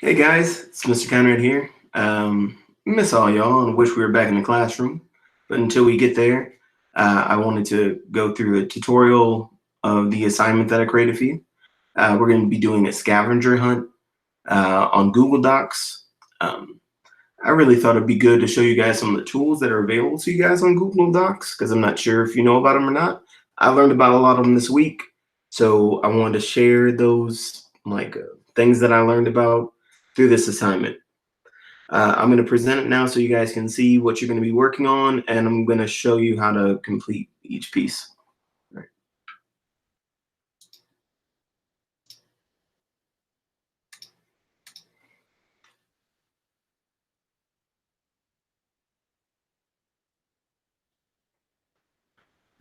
Hey guys, it's Mr. Conrad here. Miss all y'all and wish we were back in the classroom. But until we get there, I wanted to go through a tutorial of the assignment that I created for you. We're going to be doing a scavenger hunt on Google Docs. I really thought it'd be good to show you guys some of the tools that are available to you guys on Google Docs because I'm not sure if you know about them or not. I learned about a lot of them this week, so I wanted to share those things that I learned about through this assignment. I'm going to present it now so you guys can see what you're going to be working on, and I'm going to show you how to complete each piece. All right.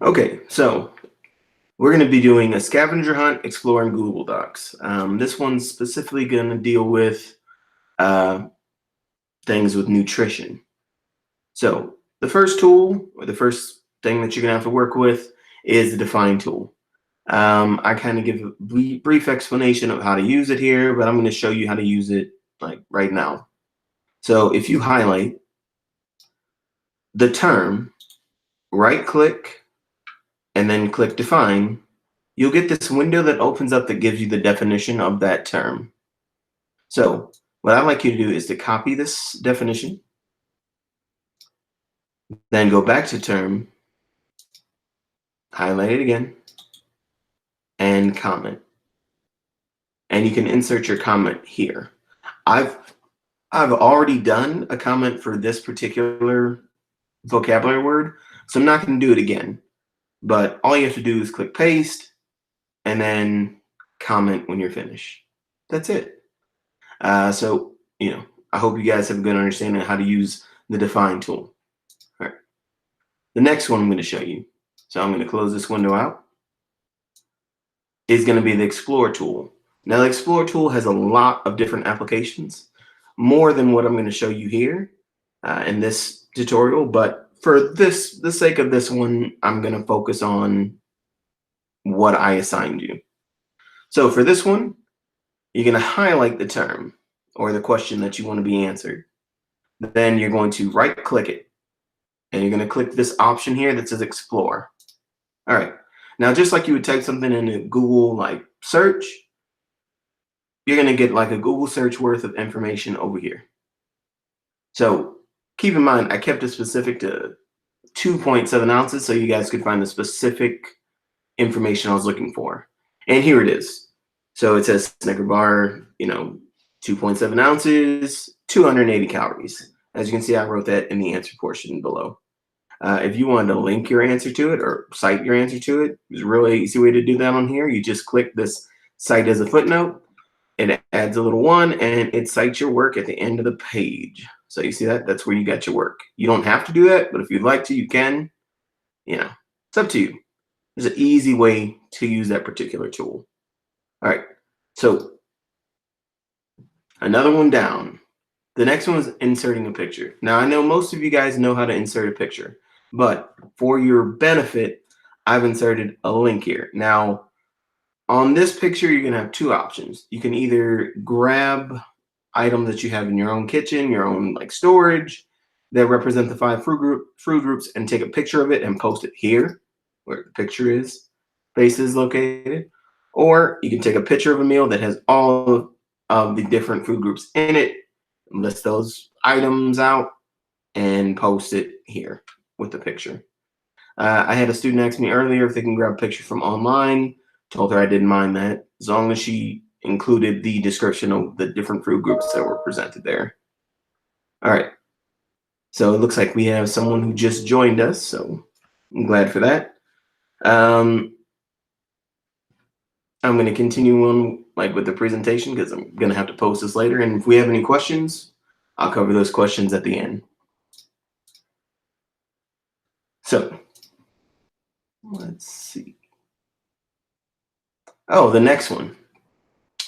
Okay, so we're going to be doing a scavenger hunt exploring Google Docs. This one's specifically going to deal with things with nutrition. So the first tool, or the first thing that you're going to have to work with, is the define tool. I kind of give a brief explanation of how to use it here, but I'm going to show you how to use it like right now. So if you highlight the term, right click, and then click define, you'll get this window that opens up that gives you the definition of that term. So what I'd like you to do is to copy this definition, then go back to term, highlight it again, and comment. And you can insert your comment here. I've already done a comment for this particular vocabulary word, so I'm not going to do it again. But all you have to do is click paste and then comment when you're finished. That's it. So, I hope you guys have a good understanding of how to use the define tool. All right. The next one I'm going to show you. So I'm going to close this window out. Is going to be the explore tool. Now the explore tool has a lot of different applications, more than what I'm going to show you here in this tutorial. But for the sake of this one, I'm going to focus on what I assigned you. So for this one, you're going to highlight the term or the question that you want to be answered. Then you're going to right click it and you're going to click this option here that says explore. All right. Now, just like you would type something in a Google search, you're going to get like a Google search worth of information over here. So keep in mind, I kept it specific to 2.7 ounces so you guys could find the specific information I was looking for. And here it is. So it says Snicker bar, 2.7 ounces, 280 calories. As you can see, I wrote that in the answer portion below. If you wanted to link your answer to it or cite your answer to it, there's a really easy way to do that on here. You just click this cite as a footnote. It adds a little one and it cites your work at the end of the page. So you see that? That's where you got your work. You don't have to do that, but if you'd like to, you can. It's up to you. There's an easy way to use that particular tool. All right. So another one down. The next one is inserting a picture. Now, I know most of you guys know how to insert a picture, but for your benefit, I've inserted a link here. Now, on this picture, you're going to have two options. You can either grab items that you have in your own kitchen, your own storage that represent the 5 food groups and take a picture of it and post it here where the picture is, face is located. Or you can take a picture of a meal that has all of the different food groups in it, list those items out, and post it here with the picture. I had a student ask me earlier if they can grab a picture from online. Told her I didn't mind that, as long as she included the description of the different food groups that were presented there. All right. So it looks like we have someone who just joined us, so I'm glad for that. I'm going to continue on with the presentation because I'm going to have to post this later. And if we have any questions, I'll cover those questions at the end. So let's see. Oh, the next one.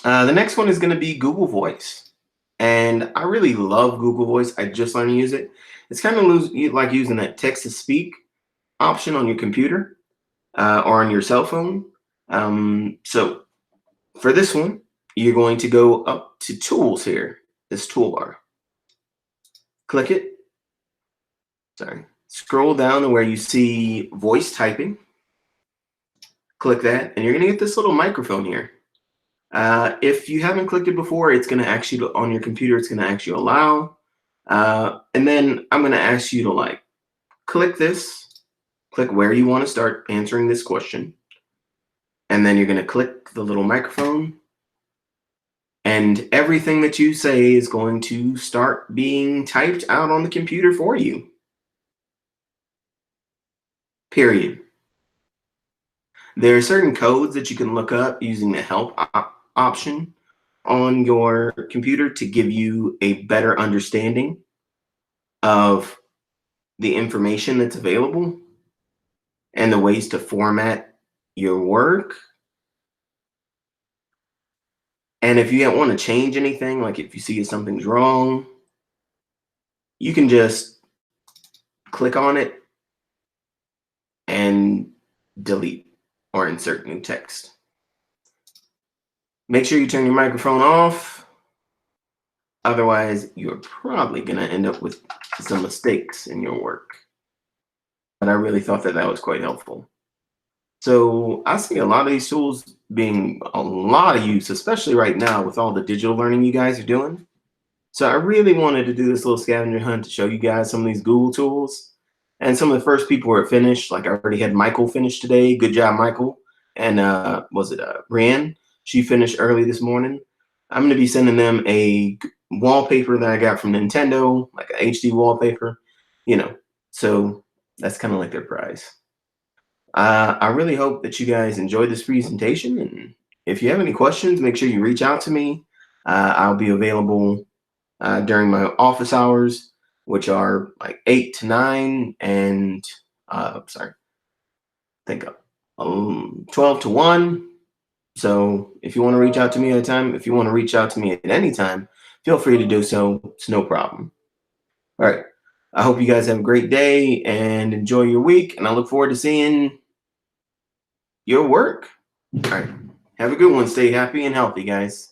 The next one is going to be Google Voice. And I really love Google Voice. I just learned to use it. It's kind of like using that text-to-speak option on your computer or on your cell phone. So for this one, you're going to go up to Tools here. this toolbar. Click it. Sorry. Scroll down to where you see voice typing. Click that, and you're going to get this little microphone here. If you haven't clicked it before, it's going to ask you to, on your computer, it's going to ask you allow. And then I'm going to ask you to like click this, click where you want to start answering this question. And then you're going to click the little microphone. And everything that you say is going to start being typed out on the computer for you. Period. There are certain codes that you can look up using the help option on your computer to give you a better understanding of the information that's available and the ways to format your work. And if you don't want to change anything, like if you see something's wrong, you can just click on it and delete or insert new text. Make sure you turn your microphone off. Otherwise, you're probably going to end up with some mistakes in your work. But I really thought that that was quite helpful. So I see a lot of these tools being a lot of use, especially right now with all the digital learning you guys are doing. So I really wanted to do this little scavenger hunt to show you guys some of these Google tools. And some of the first people were finished. Like I already had Michael finish today. Good job, Michael. And Brienne? She finished early this morning. I'm going to be sending them a wallpaper that I got from Nintendo, like an HD wallpaper, so that's kind of like their prize. I really hope that you guys enjoyed this presentation. And if you have any questions, make sure you reach out to me. I'll be available during my office hours, which are like 8 to 9 and, 12 to 1. So if you want to reach out to me at a time, if you want to reach out to me at any time, feel free to do so. It's no problem. All right. I hope you guys have a great day and enjoy your week. And I look forward to seeing your work. All right. Have a good one. Stay happy and healthy, guys.